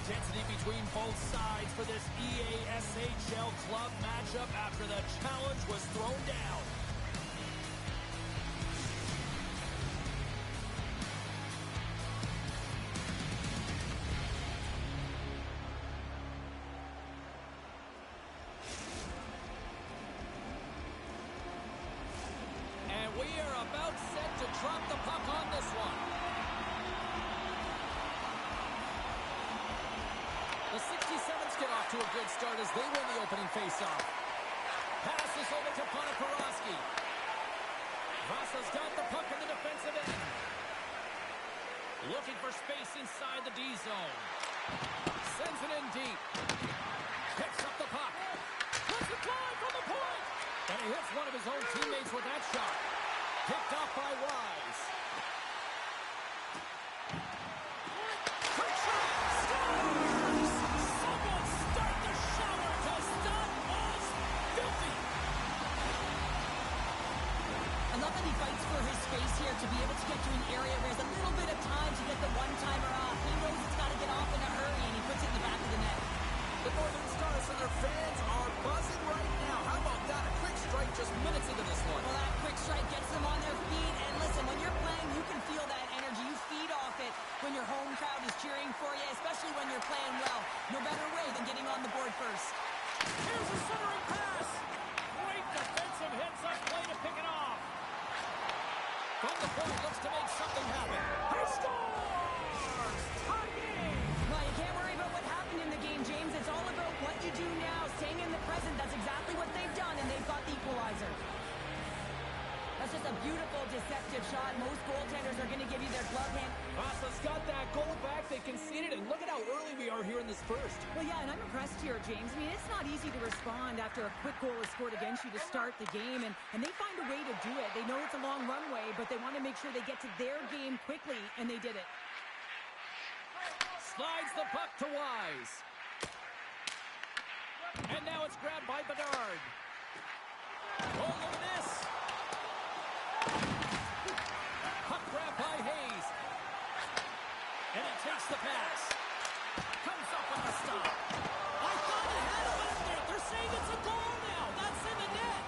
intensity between both sides for this EASHL club matchup after the challenge was thrown down. And we are about set to drop the puck on this one. The 67s get off to a good start as they win the opening faceoff. Pass is over to Ponikarovsky. Vasa's got the puck in the defensive end. Looking for space inside the D zone. Sends it in deep. Picks up the puck. Let's it fly from the point. And he hits one of his own teammates with that shot. Picked off by Wise. Quick shot. Scores! Someone start the shower because that was filthy. I love that he fights for his space here to be able to get to an area where there's a little bit of time to get the one-timer off. He knows it's got to get off in a hurry, and he puts it in the back of the net. The Northern Stars and their fans are buzzing right now. How about that? A quick strike just minutes into this one. Well, that quick strike gets them on their feet. And listen, when you're playing, you can feel that energy. You feed off it when your home crowd is cheering for you, especially when you're playing well. No better way than getting on the board first. Here's a centering pass. Great defensive hits on play to pick it off. From the point, looks to make something happen. He scores! Tie game! Well, you can't worry about what happened in the game, James. It's all about what you do now, staying in the present. That's exactly what they've done, and they've got the equalizer. That's just a beautiful, deceptive shot. Most goaltenders are going to give you their glove hand. Vasa's got that goal back. They conceded, and look at how early we are here in this first. Well, yeah, and I'm impressed here, James. I mean, it's not easy to respond after a quick goal is scored against you to start the game, and they find a way to do it. They know it's a long runway, but they want to make sure they get to their game quickly, and they did it. Slides the puck to Wise. And now it's grabbed by Bedard. Oh, look at this. Puck grab by Hayes. And he takes the pass. Comes up with the stop. I thought he had him out there. They're saying it's a goal now. That's in the net.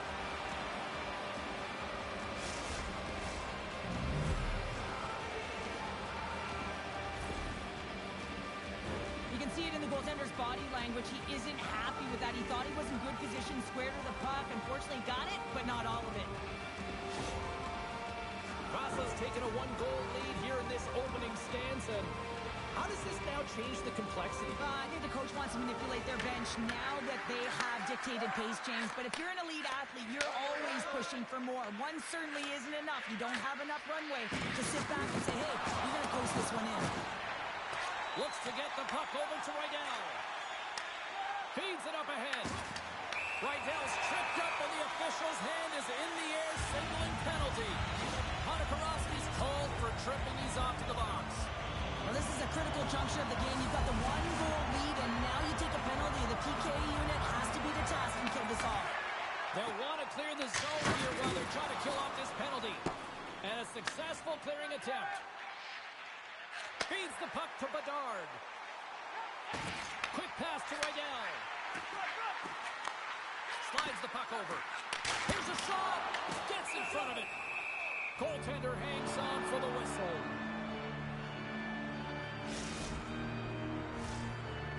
You can see it in the goaltender's body language. He isn't happy with that. He thought he was in good position, square to the puck. Unfortunately, got it, but not all of it. Vasa's taken a one-goal lead here in this opening stanza. How does this now change the complexity? I think the coach wants to manipulate their bench now that they have dictated pace, James. But if you're an elite athlete, you're always pushing for more. One certainly isn't enough. You don't have enough runway to sit back and say, hey, you're going to coast this one in. Looks to get the puck over to Rydell. Feeds it up ahead. Rydell's tripped up and the official's hand is in the air, signaling penalty. Ponikarovsky's called for tripping. He's off to the box. Well, this is a critical juncture of the game. You've got the one-goal lead, and now you take a penalty. The PK unit has to be the task and kill this off. They'll want to clear the zone here while they're trying to kill off this penalty. And a successful clearing attempt. Feeds the puck to Bedard. Quick pass to Rydell. Slides the puck over. Here's a shot. Gets in front of it. Goaltender hangs on for the whistle.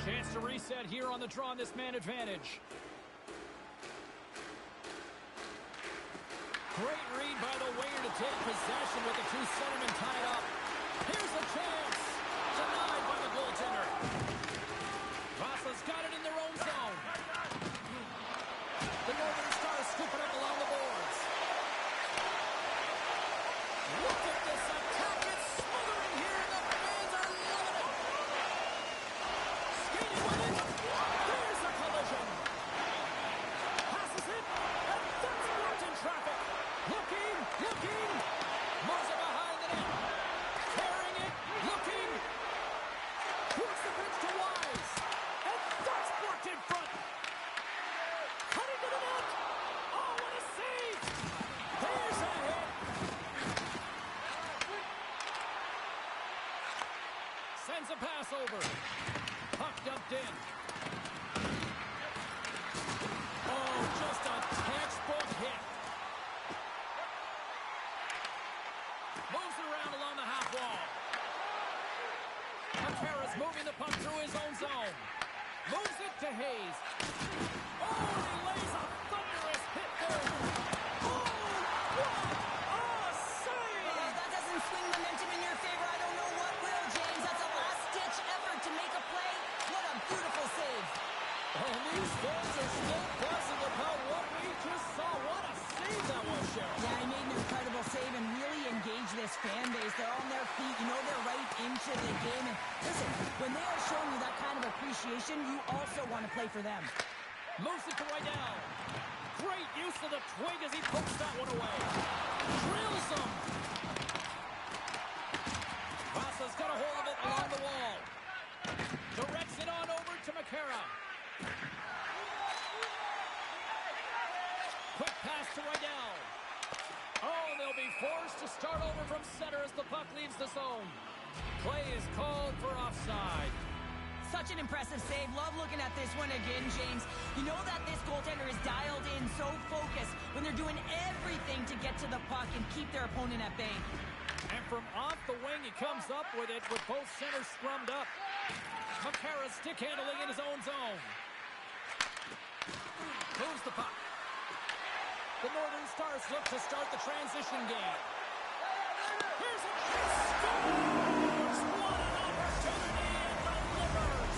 Chance to reset here on the draw on this man advantage. Great read by the winger to take possession with the two centermen tied up. Here's a chance. Denied by the goaltender. Vasa's got it in their own zone. The Northern Stars scoop it up along the boards. Look at this attack. It's smothering here, and the fans are loving it. Skating with it. Here's a collision. Passes it, and that's blocked in traffic. Looking. Moves it behind the net. Carrying it, looking. Works the pitch to Wise. And that's blocked in front. Cutting to the net. Oh, what a save. There's a hit. Sends a pass over. Puck dumped in. Oh, just a textbook hit. Moves it around along the half wall. Matera's moving the puck through his own zone. Moves it to Hayes. Oh, he lays a thunderous hit there. Oh, what a save! That doesn't swing momentum in your favor. I don't know what will, James. That's a last-ditch effort to make a play. What a beautiful save. And these fans are still buzzing about what we just saw. What a save that was, Cheryl. Yeah, he made an incredible save and really engaged this fan base. They're on their feet. You know they're right into the game. And listen, when they are showing you that kind of appreciation, you also want to play for them. Moves it to Rydell. Great use of the twig as he pokes that one away. Drills him. Vasa's got a hold of it along the wall. Directs it on over to Makara. Quick pass to Rydell. Oh, they'll be forced to start over from center as the puck leaves the zone. Play is called for offside. Such an impressive save. Love looking at this one again, James. You know that this goaltender is dialed in, so focused when they're doing everything to get to the puck and keep their opponent at bay. And from off the wing, he comes up with it with both centers scrummed up. Makara stick handling in his own zone. Moves the puck. The Northern Stars look to start the transition game. Here's a scores! What an opportunity and delivers!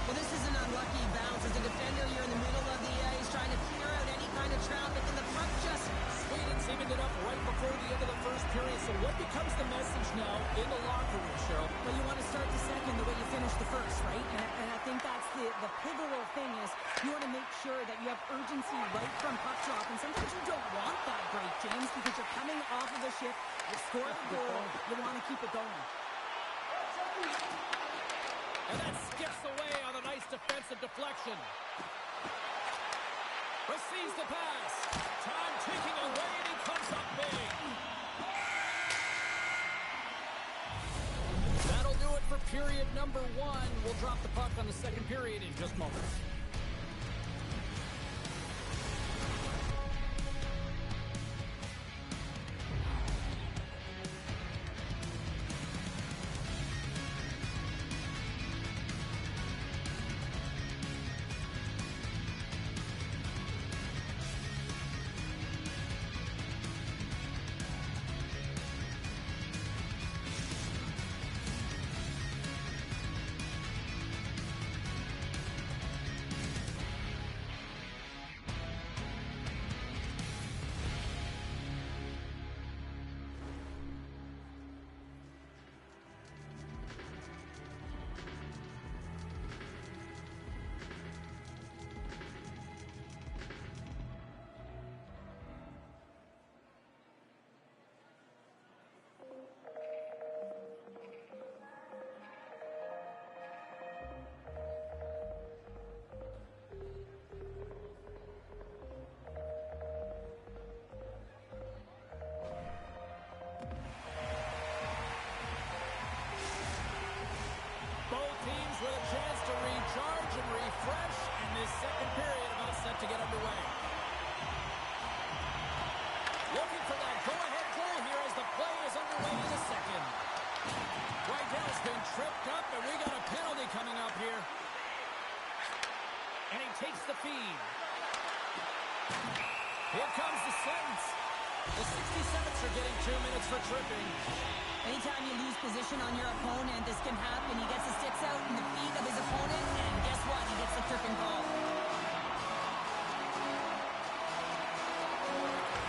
Well, this is an unlucky bounce. As a defender, you're in the middle of the ice trying to clear out any kind of traffic, and the puck just... Sweden teaming it up right before the end of the first period. So what becomes the message now in the locker room, Cheryl? Well, you want to start the second the way you finished the first, right? And I think that's the pivotal thing is you want to make sure that you have urgency right from puck drop. And sometimes you don't want that break, James, because you're coming off of a shift, you score a goal, you want to keep it going. And that skips away on a nice defensive deflection. Receives the pass. Time ticking away, and he comes up big. That'll do it for period number 1. We'll drop the puck on the second period in just moments. With a chance to recharge and refresh, and this second period about set to get underway. Looking for that go-ahead goal here as the play is underway in the second. Rydell's been tripped up, and we got a penalty coming up here. And he takes the feed. Here comes the sentence. The 67s are getting 2 minutes for tripping. Anytime you lose position on your opponent, this can happen. He gets the sticks out in the feet of his opponent, and guess what? He gets the tripping call.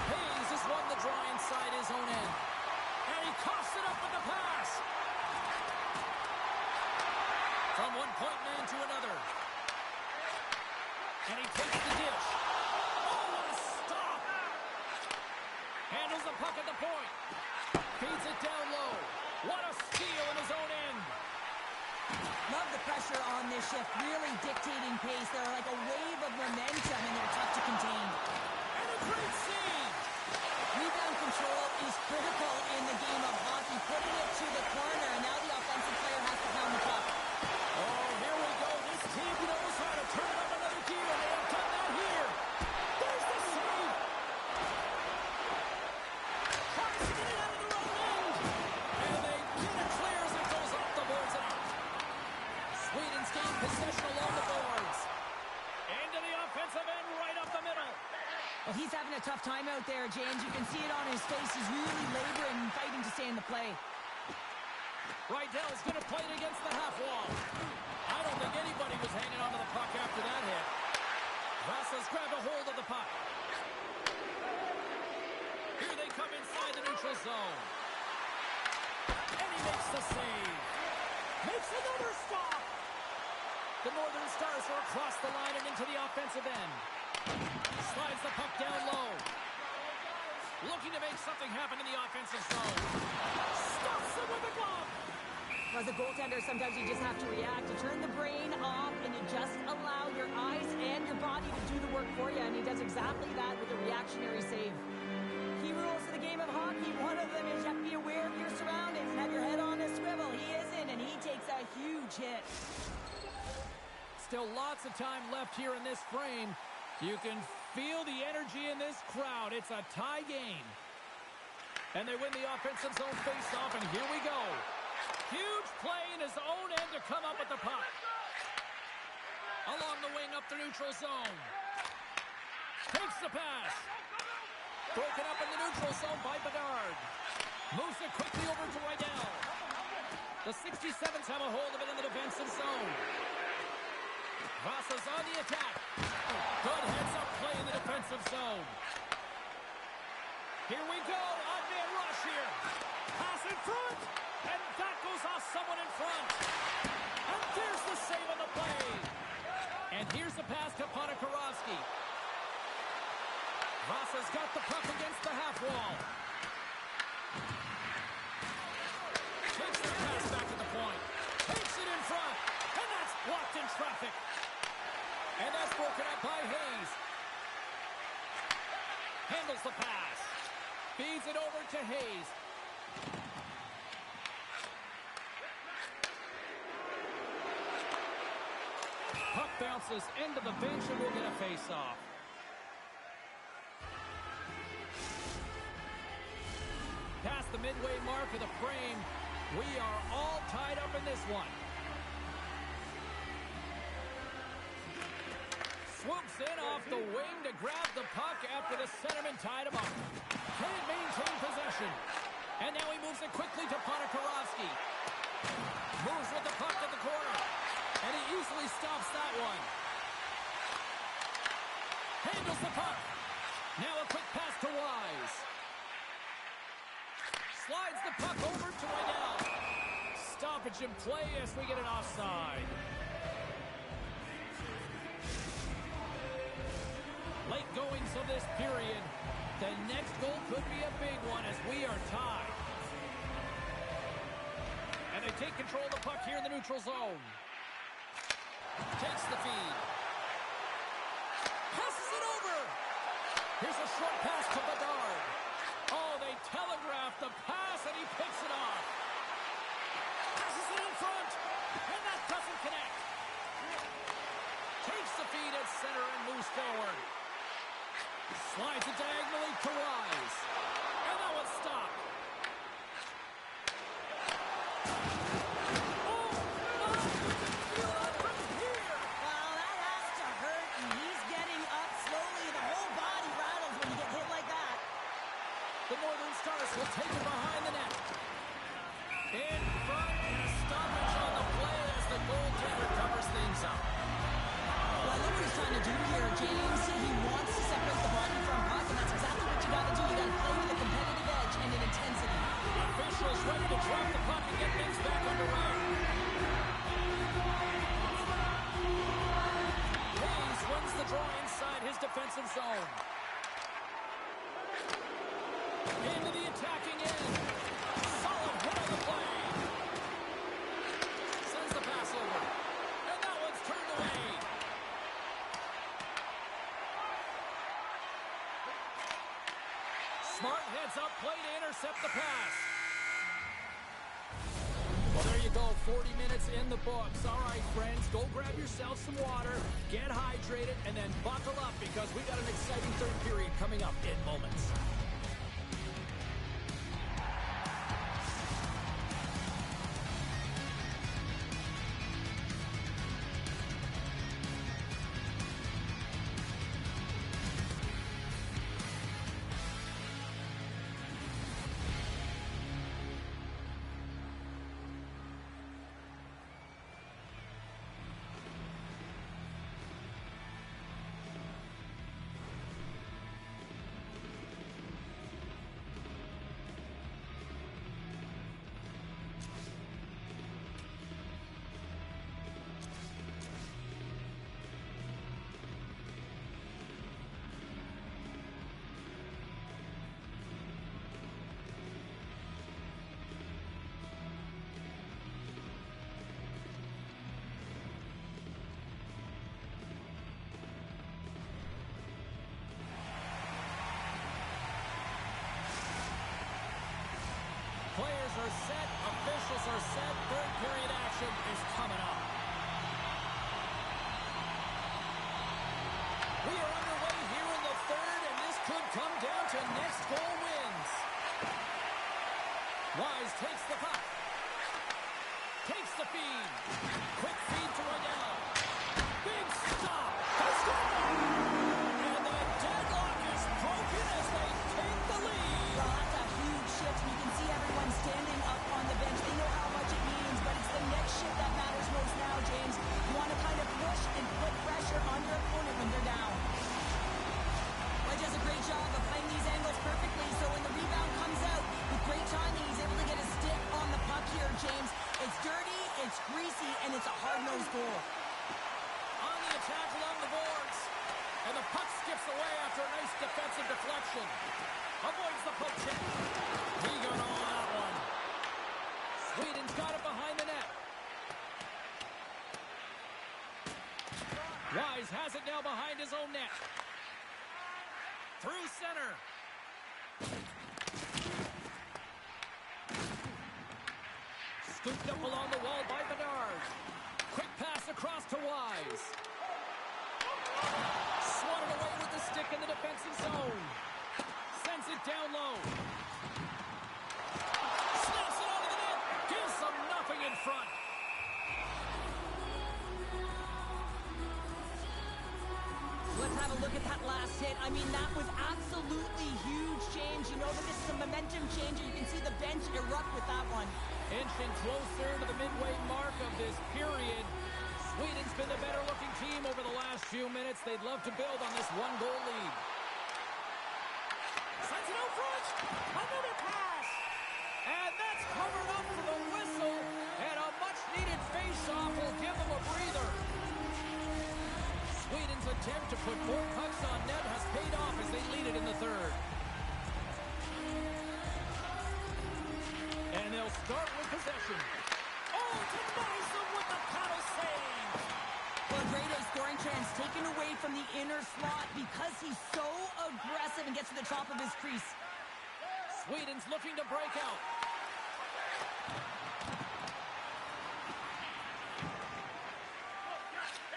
Hayes has won the draw inside his own end. And he coughs it up with the pass. From one point man to another. And he takes the dish. Oh, what a stop! Handles the puck at the point. Feeds it down low. What a steal in his own end. Love the pressure on this shift, really dictating pace. They're like a wave of momentum, and they're tough to contain. And a great save. Rebound control is critical in the game of hockey. Putting it to the corner, and now the tough time out there, James. You can see it on his face. He's really laboring and fighting to stay in the play. Rydell's going to play it against the half wall. I don't think anybody was hanging onto the puck after that hit. Vasa's grabbed a hold of the puck. Here they come inside the neutral zone. And he makes the save. Makes another stop. The Northern Stars are across the line and into the offensive end. Slides the puck down low. Looking to make something happen in the offensive zone. Stops it with a glove. As a goaltender, sometimes you just have to react. You turn the brain off and you just allow your eyes and your body to do the work for you. And he does exactly that with a reactionary save. Key rules of the game of hockey. One of them is you have to be aware of your surroundings and have your head on a swivel. He isn't, and he takes a huge hit. Still lots of time left here in this frame. You can feel the energy in this crowd. It's a tie game. And they win the offensive zone face-off, and here we go. Huge play in his own end to come up with the puck. Along the wing up the neutral zone. Takes the pass. Broken up in the neutral zone by Bedard. Moves it quickly over to Rydell. The 67s have a hold of it in the defensive zone. Vasa's on the attack. Good heads-up play in the defensive zone. Here we go. On-man rush here. Pass in front. And that goes off someone in front. And there's the save on the play. And here's the pass to Ponikarovsky. Vasa's got the puck against the half wall. Takes the pass back to the point. Takes it in front. And that's blocked in traffic. And that's broken up by Hayes. Handles the pass. Feeds it over to Hayes. Puck bounces into the bench and we'll get a face-off. Past the midway mark of the frame, we are all tied up in this one. Swoops in off the wing to grab the puck after the centerman tied him up. Can't maintain possession. And now he moves it quickly to Ponikarovsky. Moves with the puck to the corner. And he easily stops that one. Handles the puck. Now a quick pass to Wise. Slides the puck over to Rydell. Stoppage in play as we get an offside. Late goings of this period. The next goal could be a big one as we are tied. And they take control of the puck here in the neutral zone. Takes the feed. Passes it over. Here's a short pass to Bedard. Oh, they telegraphed the pass and he picks it off. Passes it in front. And that doesn't connect. Takes the feed at center and moves forward. Slides it diagonally to Wise. And that one's stopped. Oh, my, you can feel it from here. Well, that has to hurt, and he's getting up slowly. The whole body rattles when you get hit like that. The Northern Stars will take it behind the net. In front, and a stoppage on the play as the goaltender covers things up. Well, I love what he's trying to do here, James. He wants to separate the body from puck, and that's exactly what you got to do. You got to play with a competitive edge and an intensity. Officials ready to drop the puck and get things back underway. Hayes wins the draw inside his defensive zone. Into the attacking end. Solid hit on the play. Sends the pass over. And that one's turned away. Smart heads up play to intercept the pass. Well, there you go. 40 minutes in the books. All right, friends, go grab yourself some water, get hydrated, and then buckle up because we got an exciting third period coming up in moments. are set. Officials are set. Third period action is coming up. We are underway here in the third, and this could come down to next goal wins. Wise takes the puck. Takes the feed. Quick feed to Waddell. Big stop. They score! And the deadlock is broken as they take the lead. Well, that's a huge shift. You can see everyone standing up on the bench. They know how much it means, but it's the next shift that matters most now, James. You want to kind of push and put pressure on your opponent when they're down. Wedge does a great job of playing these angles perfectly, so when the rebound comes out, with great timing, he's able to get a stick on the puck here, James. It's dirty, it's greasy, and it's a hard-nosed goal. On the attack along the boards. And the puck skips away after a nice defensive deflection. Avoids the poke check. He got all that one. Sweden's got it behind the net. Wise has it now behind his own net. Through center. Scooped up along the wall by Bedard. Quick pass across to Wise. Swatted away with the stick in the defensive zone. Sends it down low. Snaps it onto the net. Gives them nothing in front. Let's have a look at that last hit. I mean, that was absolutely huge, James. You know that this is a momentum changer. You can see the bench erupt with that one. Inching closer to the midway mark of this period. Sweden's been the better-looking team over the last few minutes. They'd love to build on this one-goal lead. Sends it out front. Another pass. And that's covered up for the whistle. And a much-needed face-off will give them a breather. Sweden's attempt to put more pucks on net has paid off as they lead it in the third. And they'll start with possession. Oh, Tanaisa with the paddle save. Well, great A scoring chance taken away from the inner slot because he's so aggressive and gets to the top of his crease. Sweden's looking to break out.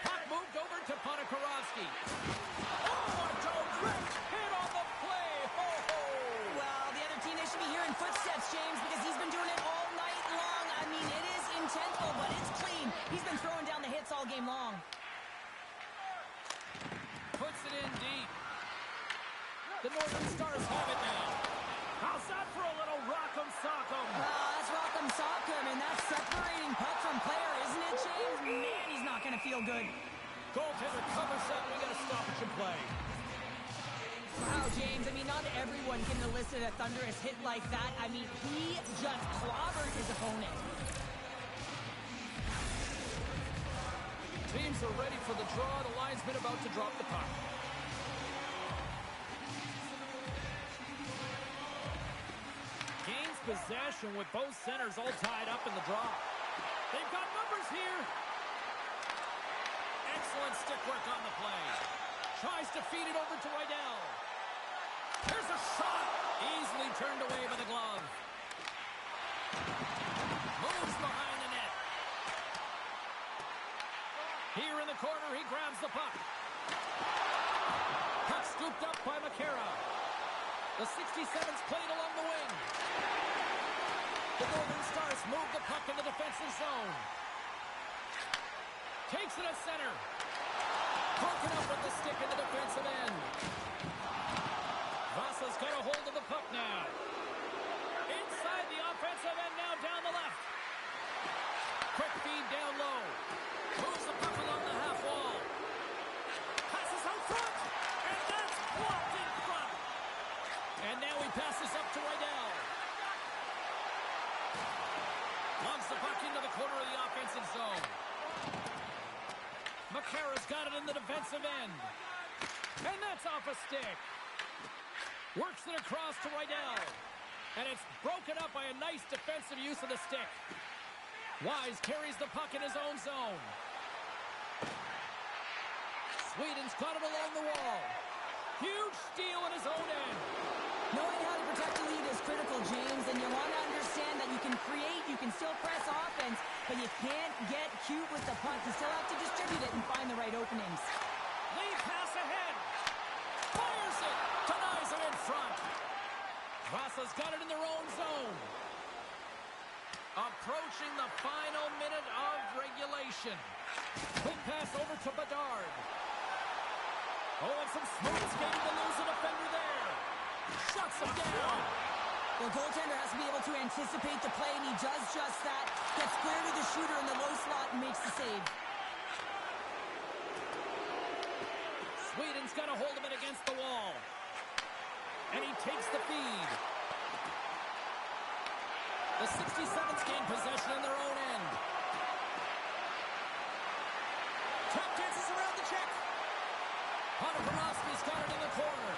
Puck moved over to Ponikarovsky. Oh, a direct hit on the play. Ho, ho. Well, the other team, they should be hearing footsteps, James, because he's been doing it all night long. I mean, it is intentful, but it's clean. He's been throwing down the hits all game long. Puts it in deep. The Northern Stars have it now. How's that for a little rock'em sock'em? That's rock'em sock'em, and that's separating puck from player, isn't it, James? Man, he's not going to feel good. Goaltender covers that. We got a stoppage in play. Wow, James, I mean, not everyone can elicit a thunderous hit like that. I mean, he just clobbered his opponent. Teams are ready for the draw. The linesman about to drop the puck. Gains possession with both centers all tied up in the draw. They've got numbers here. Excellent stick work on the play. Tries to feed it over to Waddell. Here's a shot. Easily turned away by the glove. Moves behind the net. Here in the corner, he grabs the puck. Puck scooped up by McCarra. The 67's played along the wing. The Northern Stars move the puck in the defensive zone. Takes it at center. Broken up with the stick in the defensive end. Vasa's got a hold of the puck now. Inside the offensive end now down the left. Quick feed down low. Moves the puck along the half wall. Passes out front. And that's blocked in front. And now he passes up to Waddell. Logs the puck into the corner of the offensive zone. McCarra's got it in the defensive end. And that's off a stick. Works it across to Waddell. And it's broken up by a nice defensive use of the stick. Wise carries the puck in his own zone. Sweden's got it along the wall. Huge steal in his own end. Knowing how to protect the lead is critical, James, and you want to understand that you can still press offense, but you can't get cute with the punt. You still have to distribute it and find the right openings. Lead pass ahead. Fires it. Denies it in front. Vasa's got it in their own zone. Approaching the final minute of regulation. Quick pass over to Bedard. Oh, and some smooth skating to lose a defender there. Shuts him down. The goaltender has to be able to anticipate the play, and he does just that. Gets square to the shooter in the low slot and makes the save. Sweden's got a hold of it against the wall. And he takes the feed. The 67th gain possession in their own end. Tap dances around the check. Ponopourovsky's got it in the corner.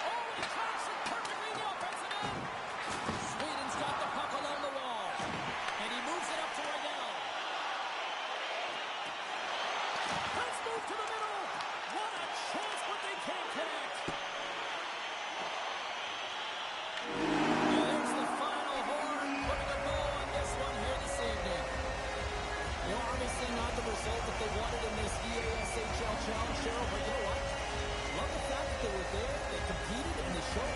Oh, he tracks it perfectly in the offensive end. Sweden's got the puck along the wall. And he moves it up to Riddell. Let's move to the middle. What a chance, but they can't connect. There's the final horn, putting a bow on this one here this evening. You know, obviously not the result that they wanted in this EASHL challenge, Cheryl, but you know what? Love the fact that they were there, they competed, and they showed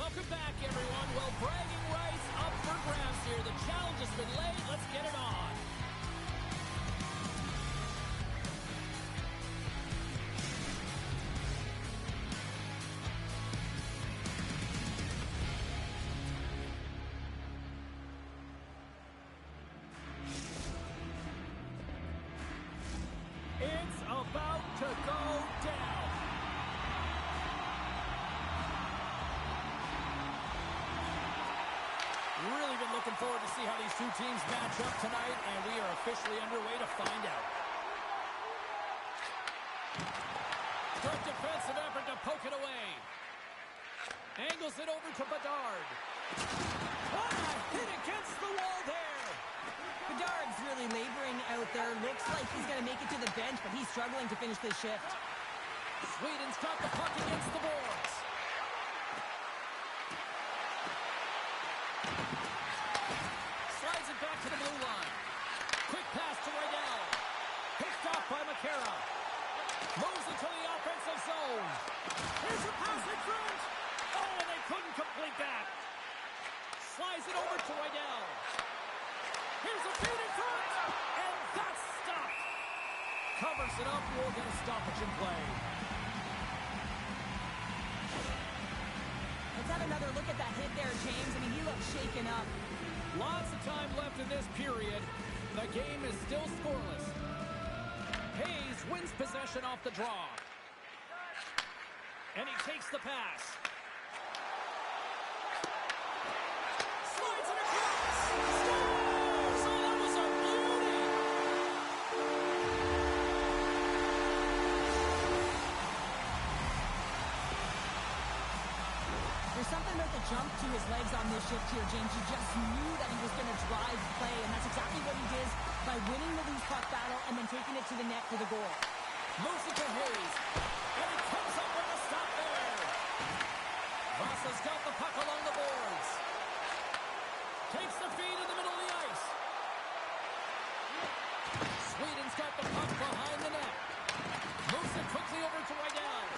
Welcome back, everyone. Well, bragging rights up for grabs here. The challenge has been laid. Let's get it on. It's about to go down. Really been looking forward to see how these two teams match up tonight, and we are officially underway to find out. Good defensive effort to poke it away. Angles it over to Bedard. What a hit against the wall there. Bedard's really laboring out there. Looks like he's going to make it to the bench, but he's struggling to finish this shift. Sweden's got the puck against the boards. Slides it back to the blue line. Quick pass to Rydell. Picked off by McCarra. Moves into the offensive zone. Here's a pass in front. Oh, and they couldn't complete that. Slides it over to Rydell. Here's a feed in front. And that's stopped. Covers it up. We'll get a stoppage in play. Let's have another look at that hit there, James. I mean, he looks shaken up. Lots of time left in this period. The game is still scoreless. Hayes wins possession off the draw. And he takes the pass. Slides it across. Scores! Oh, that was a beauty! There's something about the jump to his legs on this shift here, James. You just knew that he was going to drive play, and that's exactly what he did by winning the loose puck battle and then taking it to the net for the goal. Moves it to Hayes. And he comes up with a stop there. Vasa's got the puck along the boards. Takes the feed in the middle of the ice. Sweden's got the puck behind the net. Moves it quickly over to Rydell.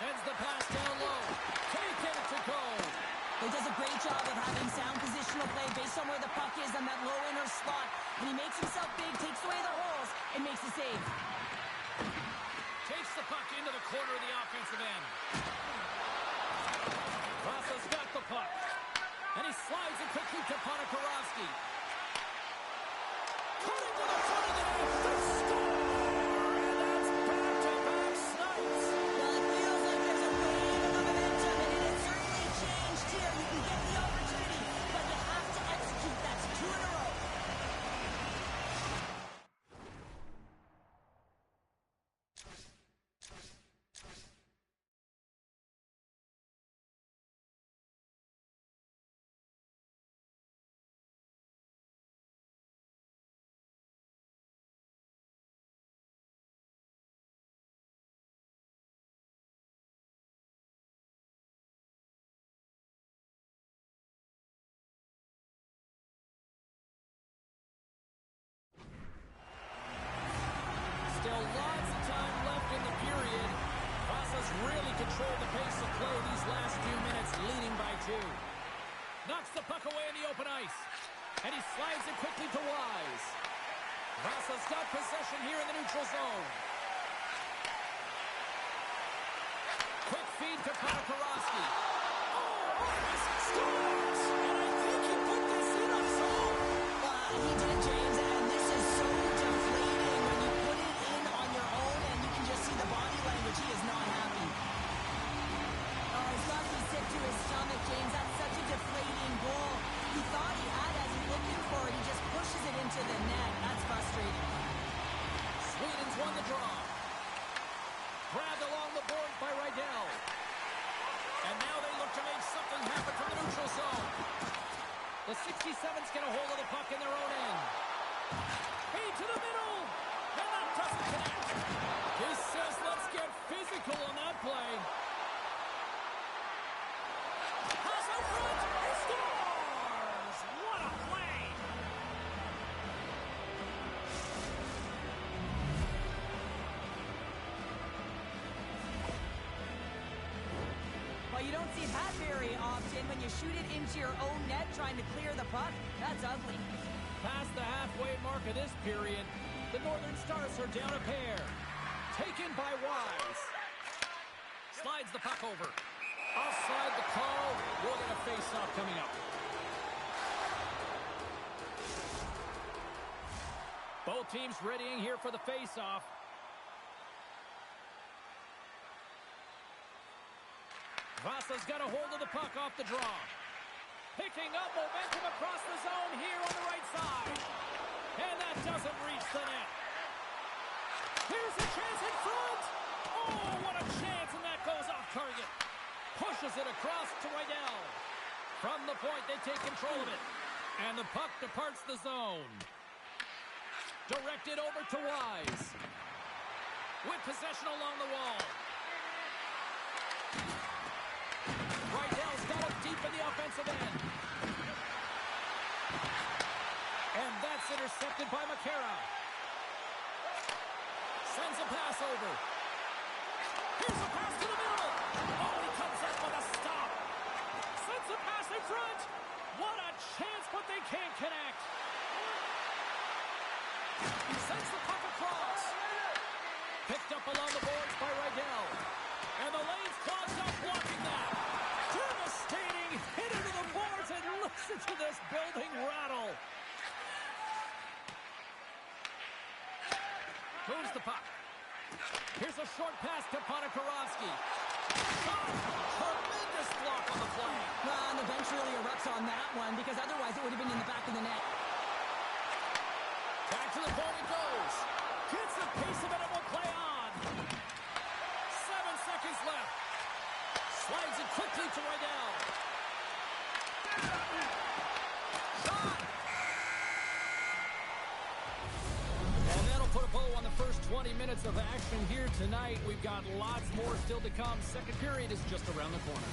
Sends the pass down low. Taken to go. He does a great job of having sound positional play based on where the puck is on that low inner spot. And he makes himself big, takes away the holes, and makes a save. Takes the puck into the corner of the offensive end. Vasa's got the puck. And he slides it quickly to Ponikarovsky. Cutting to the front of the net. The score! And that's back-to-back snipes. Well, it feels like there's a wave of momentum, and it has certainly changed here. You can get the opportunity, but you have to execute. That's 2 in a row. Still lots of time left in the period. Vasa's really controlled the pace of play these last few minutes, leading by 2. Knocks the puck away in the open ice. And he slides it quickly to Wise. Vasa's got possession here in the neutral zone. Quick feed to Ponikarovsky. Oh, Wise scores! And I think he put this in a zone. He did, James, and this is so deflating when you put it in on your own, and you can just see the body language. He is not happy. Oh, he's got to be sick to his stomach, James. That's such a deflating goal. He thought he had as he's looking for it. He just pushes it into the net. That's frustrating. Sweden's won the draw. Grabbed along the board by Rydell. And now they look to make something happen from the neutral zone. The 67s get a hold of the puck in their own end. Feed to the middle. And that doesn't connect. He says, let's get physical on that play. Pass out front. He scores. What a play. Well, you don't see that very often when you shoot it into your own net trying to clear the puck. That's ugly. Past the halfway mark of this period, the Northern Stars are down a pair. Taken by Wise. Slides the puck over. Offside the call. We'll get a face-off coming up. Both teams readying here for the face-off. Vasa's got a hold of the puck off the draw. Picking up momentum across the zone here on the right side. And that doesn't reach the net. Here's a chance in front. Oh, what a chance, and that goes off target. Pushes it across to Rydell. From the point, they take control of it. And the puck departs the zone. Directed over to Wise. With possession along the wall. Rydell's got it deep in the offensive end. And that's intercepted by McCarra. Sends a pass over. Here's a pass to the middle. Oh, he comes up with a stop. Sends a pass in front. What a chance, but they can't connect. He sends the puck across. Picked up along the boards by Rydell. And the lane's clogged up blocking that. Devastating hit into the boards, and listen to this building rattle. Moves the puck. Here's a short pass to Ponikarovsky. Tremendous block on the play. And the bench really erupts on that one because otherwise it would have been in the back of the net. Back to the point it goes. Gets the pace of it and will play on. 7 seconds left. Slides it quickly to Rydell. Shot! And that'll put a bow on the first 20 minutes of action here tonight. We've got lots more still to come. Second period is just around the corner.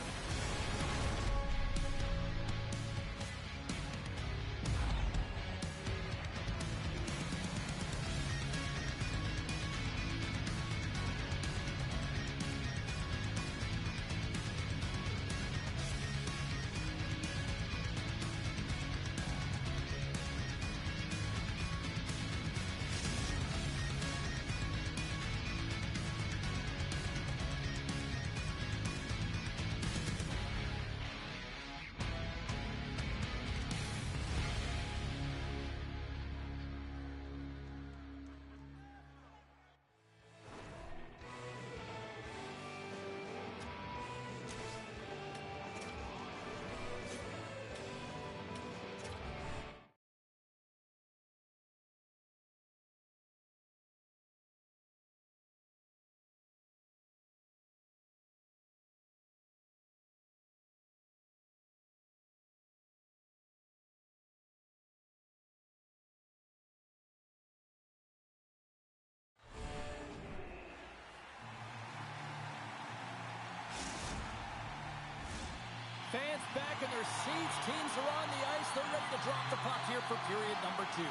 Fans back in their seats. Teams are on the ice. They're ready to drop the puck here for period number 2.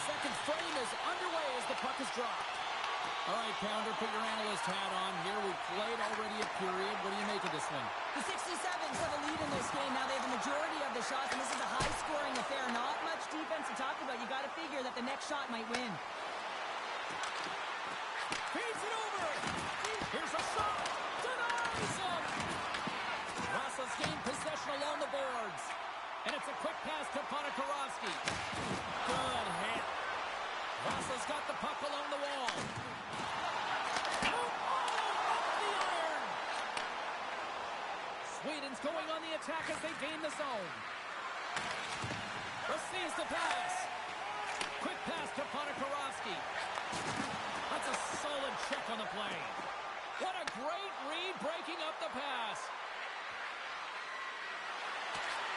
Second frame is underway as the puck is dropped. All right, Pounder, put your analyst hat on here. We've played already a period. What do you make of this one? The 67s have a lead in this game. Now they have the majority of the shots, and this is a high-scoring affair. Not much defense to talk about. You got to figure that the next shot might win. Feeds it over. Here's a shot. Denies him. Vasa's gained possession along the boards. And it's a quick pass to Ponikarovsky. Good hit. Vasa's got the puck along the wall. Sweden's going on the attack as they gain the zone. Receives the pass. Quick pass to Ponikarovsky. That's a solid check on the play. What a great read breaking up the pass.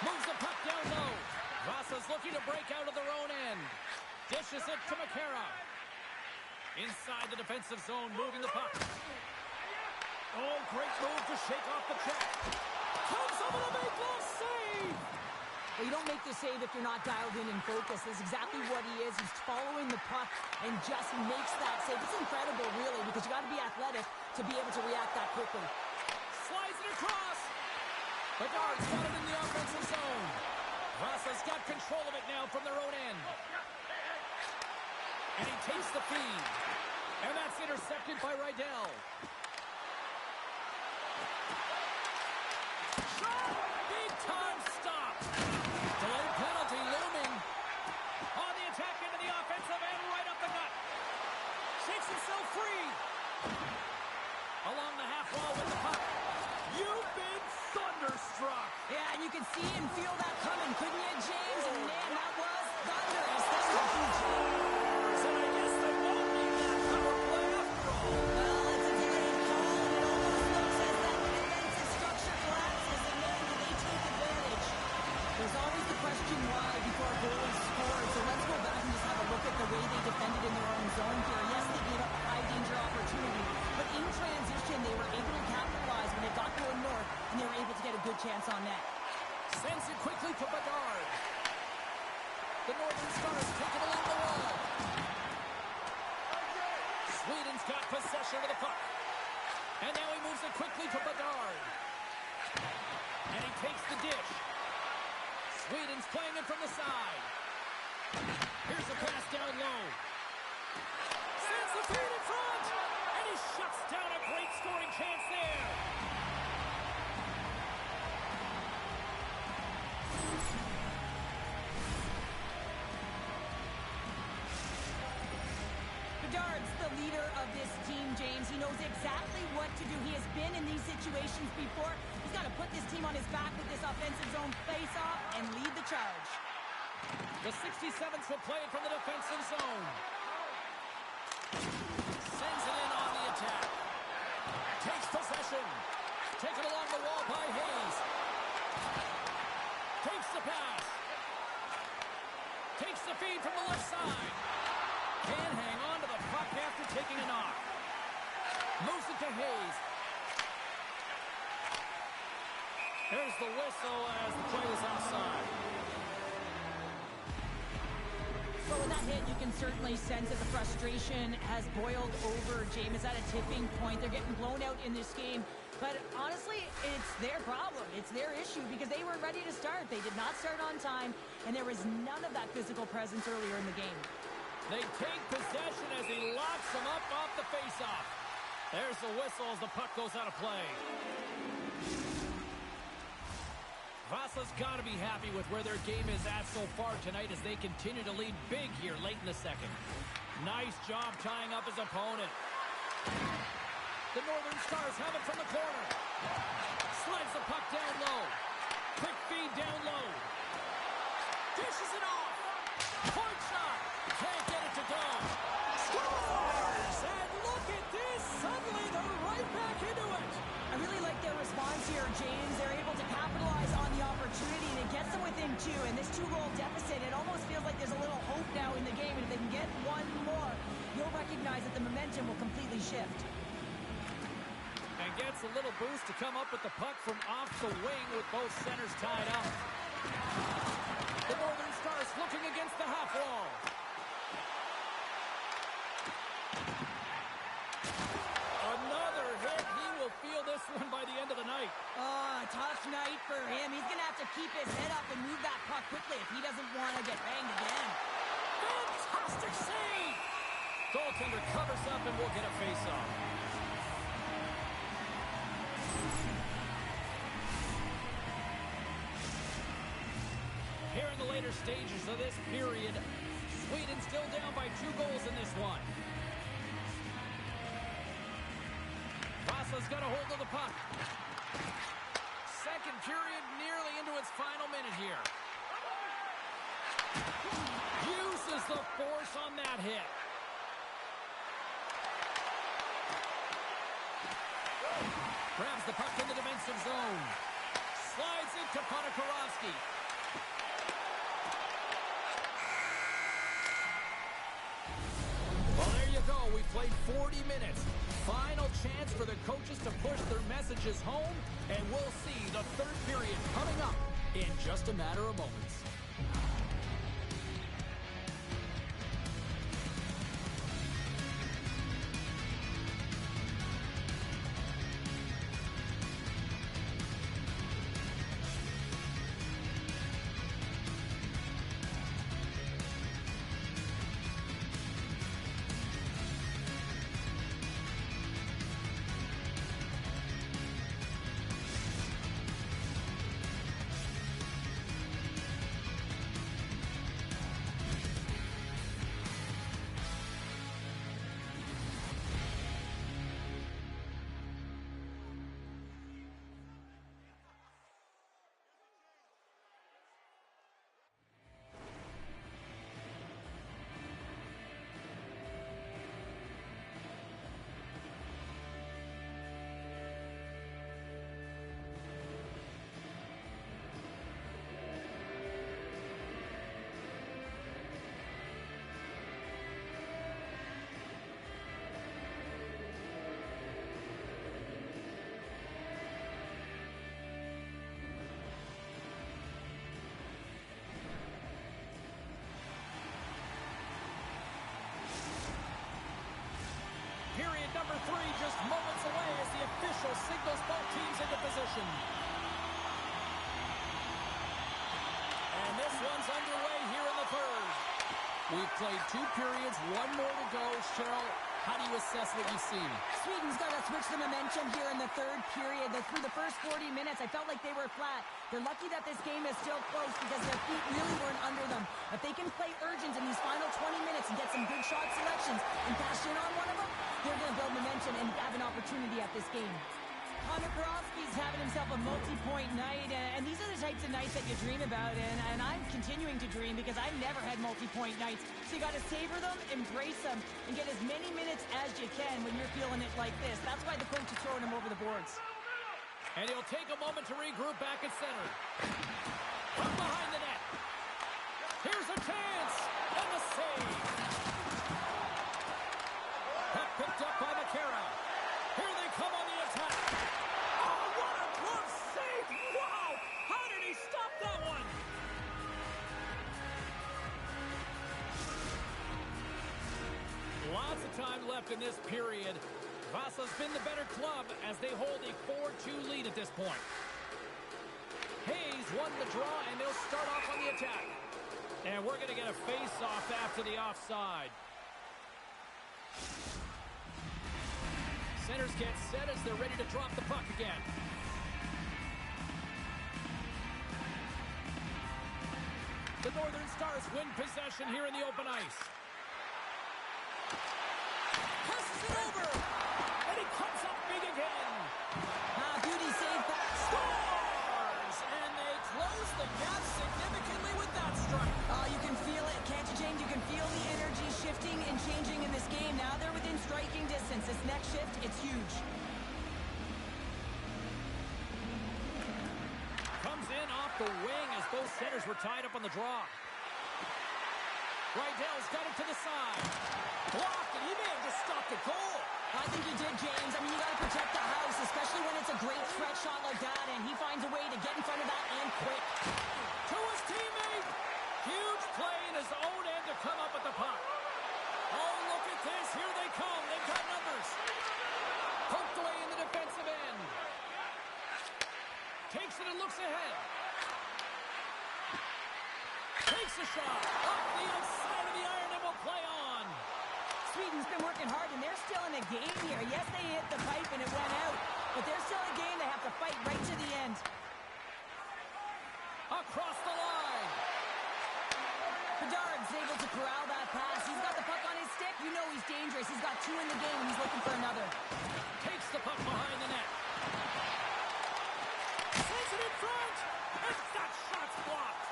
Moves the puck down low. Vasa's looking to break out of their own end. Dishes it to McCarra. Inside the defensive zone, moving the puck. Oh, great move to shake off the check. Comes up with a big glove save. Well, you don't make the save if you're not dialed in and focused. That's exactly what he is. He's following the puck and just makes that save. It's incredible, really, because you got to be athletic to be able to react that quickly. Slides it across. Bedard's got it in the offensive zone. Vasa's got control of it now from their own end. And he takes the feed. And that's intercepted by Rydell. Shot! Big time stop. Delayed penalty looming. On the attack into the offensive end, right up the gut. Shakes himself free. Along the half wall with the puck. You've been thunderstruck. Yeah, and you can see and feel that coming, couldn't you, James? And man, that was thunderous. That was huge. So I guess they won't need that power play after all. Well, it's a delayed call, and it almost looks as that the defensive structure collapses, and man, do they take advantage. There's always the question why before a goal is scored, so let's go back and just have a look at the way they defended in their own zone here. Yes, they gave up a high-danger opportunity, but in transition, they were able to capitalize when it got going north, and they were able to get a good chance on net. Sends it quickly to Bedard. The Northern Stars take it along the wall. Sweden's got possession of the puck. And now he moves it quickly to Bedard. And he takes the dish. Sweden's playing it from the side. Here's a pass down low. Sends the feed in front. And he shuts down a great scoring chance there. Bedard's the leader of this team, James. He knows exactly what to do. He has been in these situations before. He's got to put this team on his back with this offensive zone face-off and lead the charge. The 67th will play it from the defensive zone. Sends it in on the attack. Takes possession. Taken along the wall by Hayes. Takes the pass. Takes the feed from the left side. Can't hang on to the puck after taking a knock. Moves it to Hayes. There's the whistle as the play was offside. So with that hit, you can certainly sense that the frustration has boiled over. James is at a tipping point. They're getting blown out in this game. But honestly, it's their problem. It's their issue because they weren't ready to start. They did not start on time, and there was none of that physical presence earlier in the game. They take possession as he locks them up off the faceoff. There's the whistle as the puck goes out of play. Vasa's got to be happy with where their game is at so far tonight as they continue to lead big here late in the second. Nice job tying up his opponent. The Northern Stars have it from the corner. Slides the puck down low. Quick feed down low. Dishes it off. Point shot. Can't get it to go. Scores! And look at this. Suddenly they're right back into it. I really like their response here, James. They're able to capitalize on the opportunity, and it gets them within two. And this two-goal deficit, it almost feels like there's a little hope now in the game. And if they can get one more, you'll recognize that the momentum will completely shift. And gets a little boost to come up with the puck from off the wing with both centers tied up. The Northern Stars looking against the half wall. Another hit. He will feel this one by the end of the night. Oh, tough night for him. He's going to have to keep his head up and move that puck quickly if he doesn't want to get banged again. Fantastic save! Goaltender covers up and we'll get a face-off. Here in the later stages of this period, Sweden still down by 2 goals in this one. Vasa's got a hold of the puck. Second period nearly into its final minute here. Uses the force on that hit. Grabs the puck in the defensive zone. Slides it to Ponikarovsky. Well, there you go. We played 40 minutes. Final chance for the coaches to push their messages home, and we'll see the third period coming up in just a matter of moments. We've played 2 periods, 1 more to go. Cheryl, how do you assess what you see? Sweden's got to switch the momentum here in the third period. Through the first 40 minutes, I felt like they were flat. They're lucky that this game is still close because their feet really weren't under them. If they can play urgent in these final 20 minutes and get some good shot selections and cash in on one of them, they're going to build momentum and have an opportunity at this game. Connor Karofsky's having himself a multi-point night, and these are the types of nights that you dream about, and I'm continuing to dream because I've never had multi-point nights. So you got to savor them, embrace them, and get as many minutes as you can when you're feeling it like this. That's why the coach is throwing him over the boards. And he'll take a moment to regroup back at center. From behind the net. Here's a chance, and the save. Puck picked up by McCarra. Here they come on the attack. Oh, what a glove save! Wow! How did he stop that one? Lots of time left in this period. Vasa's been the better club as they hold a 4-2 lead at this point. Hayes won the draw, and they'll start off on the attack. And we're going to get a face-off after the offside. Centers get set as they're ready to drop the puck again. The Northern Stars win possession here in the open ice. Passes it over! And he comes up big again. Beauty save. Scores! And they close the gap significantly with that strike. You can feel it, can't you, James? You can feel the energy shifting and changing in this game. Now they're within striking distance. This next shift, it's huge. Comes in off the wing as both centers were tied up on the draw. Rydell's got it to the side. Blocked, and he may have just stopped the goal. I think he did, James. I mean, you got to protect the house, especially when it's a great threat shot like that, and he finds a way to get in front of that and quick. To his teammate. Huge play in his own end to come up with the puck. Oh, look at this. Here they come. They've got numbers. Poked away in the defensive end. Takes it and looks ahead. Takes a shot. Off the outside of the iron and will play on. Sweden's been working hard, and they're still in a game here. Yes, they hit the pipe and it went out, but they're still in a game. They have to fight right to the end. Across the line. Bedard's able to corral that pass. He's got the puck on his stick. You know he's dangerous. He's got 2 in the game, and he's looking for another. Takes the puck behind the net. Sends it in front. And that shot's blocked.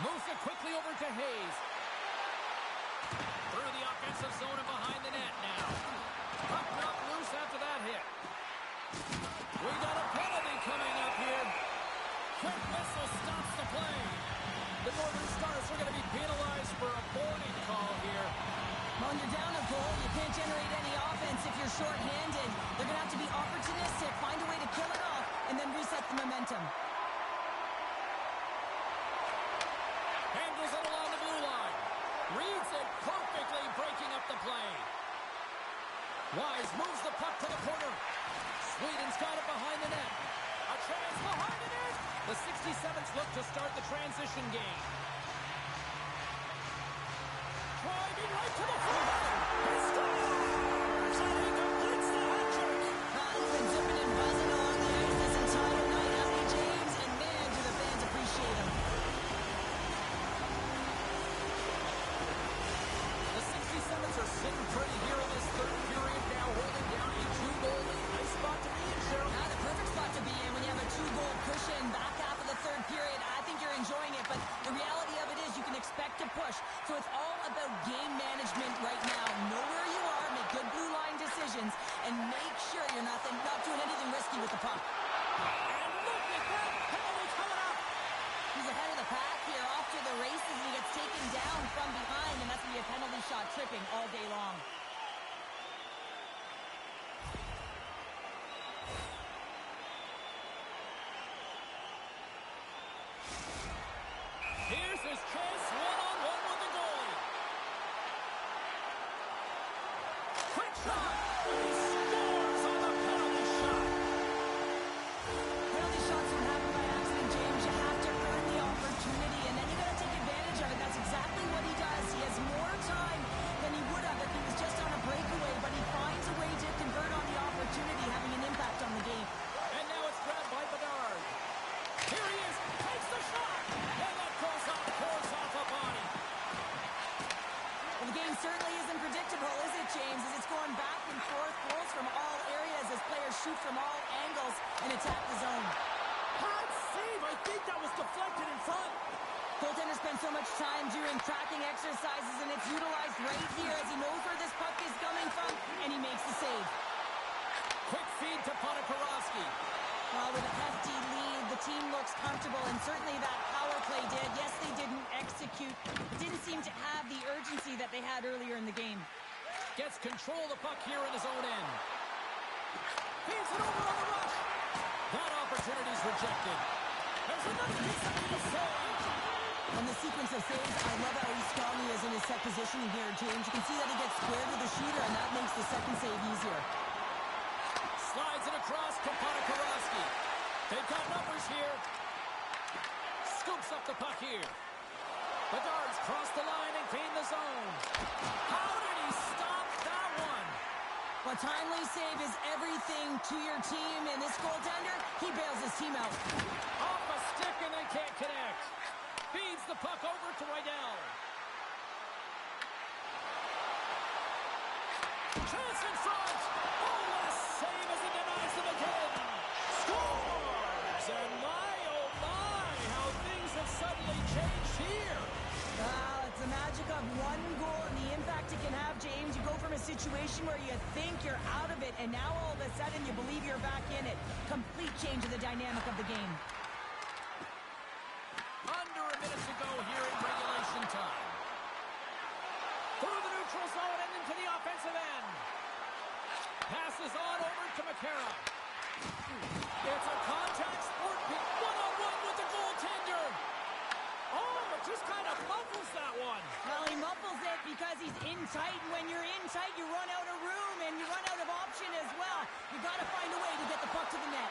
Moves it quickly over to Hayes. Through the offensive zone and behind the net now. Puck knocked loose after that hit. We got a penalty coming up here. Quick whistle stops the play. The Northern Stars are going to be penalized for a boarding call here. When you're down a goal, you can't generate any offense if you're short-handed. They're going to have to be opportunistic, find a way to kill it off, and then reset the momentum. Handles it along the blue line. Reads it perfectly, breaking up the play. Wise moves the puck to the corner. Sweden's got it behind the net. A chance behind the net. The 67th look to start the transition game. Driving right to the front. He scores! And he completes the hat-trick. He's been zipping and buzzing along the ice this entire night, hasn't he, James? And man, do the fans appreciate him. The 67th are sitting pretty here in this third period now, holding down a 2-goal lead. Nice spot to be in, Cheryl. The perfect spot to be in when you have a 2-goal cushion back half of the third period. I think you're enjoying it, but the reality of it is you can expect to push. So it's all about game management right now. Know where you are, make good blue line decisions, and make sure you're not doing anything risky with the puck. And look at that penalty coming up. He's ahead of the pack here, off to the races, and he gets taken down from behind, and that's going to be a penalty shot tripping all day long. Here's his chance, one-on-one with the goalie. Quick shot! He scores on the penalty shot. Penalty shots don't happen by accident, James. You have to earn the opportunity, and then you got to take advantage of it. That's exactly what he does. He shoot from all angles and attack the zone. Hard save. I think that was deflected in front. Goaltender spends so much time doing tracking exercises, and it's utilized right here as he knows where this puck is coming from, and he makes the save. Quick feed to Ponikarovsky. Well, with a hefty lead, the team looks comfortable, and certainly that power play did. Yes, they didn't execute. It didn't seem to have the urgency that they had earlier in the game. Gets control of the puck here in his own end. Feeds it over on the rush. That opportunity's rejected. There's another consecutive save. On the sequence of saves, I love how strong he is in his set positioning here, James. You can see that he gets squared with the shooter, and that makes the second save easier. Slides it across to Ponikarovsky. They've got numbers here. Scoops up the puck here. The guards cross the line and gain the zone. How did he stop that one? A timely save is everything to your team, and this goaltender, he bails his team out. Off a stick and they can't connect. Feeds the puck over to Rydell. Chance in front. Oh, what a save as he denies them again. Scores! And my, oh my, how things have suddenly changed here. It's the magic of one goal and the impact it can have, James. You go from a situation where you think you're out of it, and now all of a sudden you believe you're back in it. Complete change of the dynamic of the game. Under a minute to go here in regulation time. Through the neutral zone and into the offensive end. Passes on over to McCarra. It's a contact sport. One-on-one with the goaltender. Oh, it just kind of muffles that one. Well, he muffles it because he's in tight, and when you're in tight, you run out of room, and you run out of option as well. You got to find a way to get the puck to the net.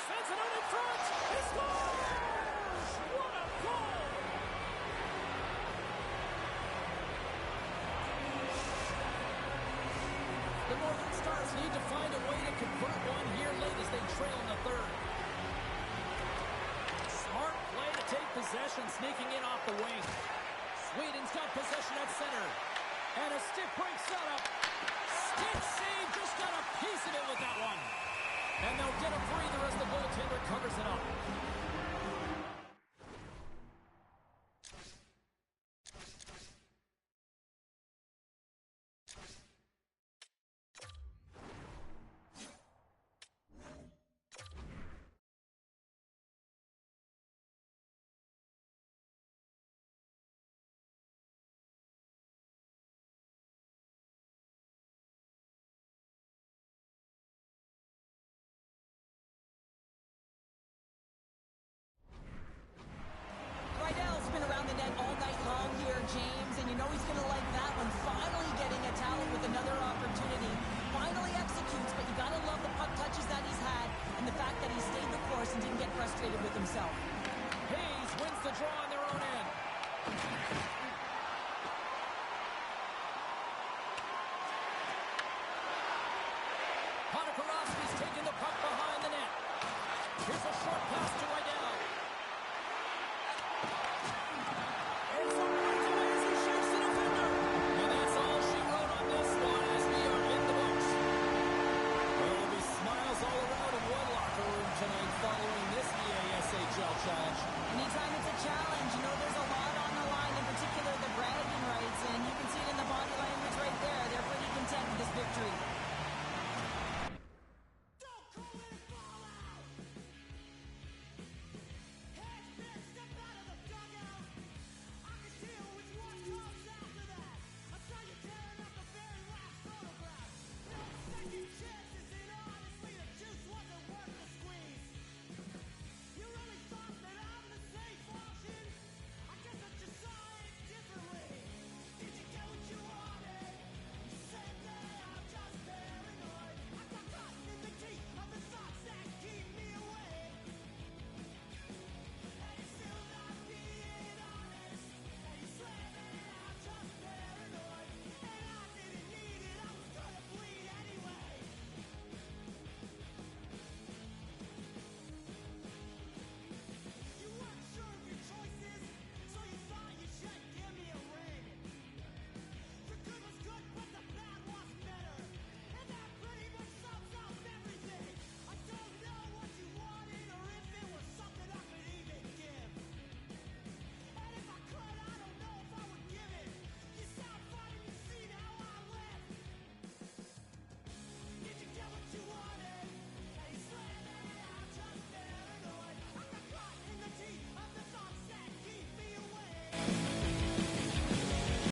Sends it out in front. He scores! What a goal! The Northern Stars need to find a way to convert one here late as they trail in the third. Smart play to take possession, sneaking in off the wing. Sweden's got possession at center. And a stick break setup. Stick save, just got a piece of it with that one. And they'll get a breather as the goaltender covers it up. Rydell's been around the net all night long here, James, and you know he's going to like that one. Finally getting a tally with another opportunity. Finally executes, but you got to love the puck touches that he's had and the fact that he stayed the course and didn't get frustrated with himself. Hayes wins the draw on their own end. Ponikarovsky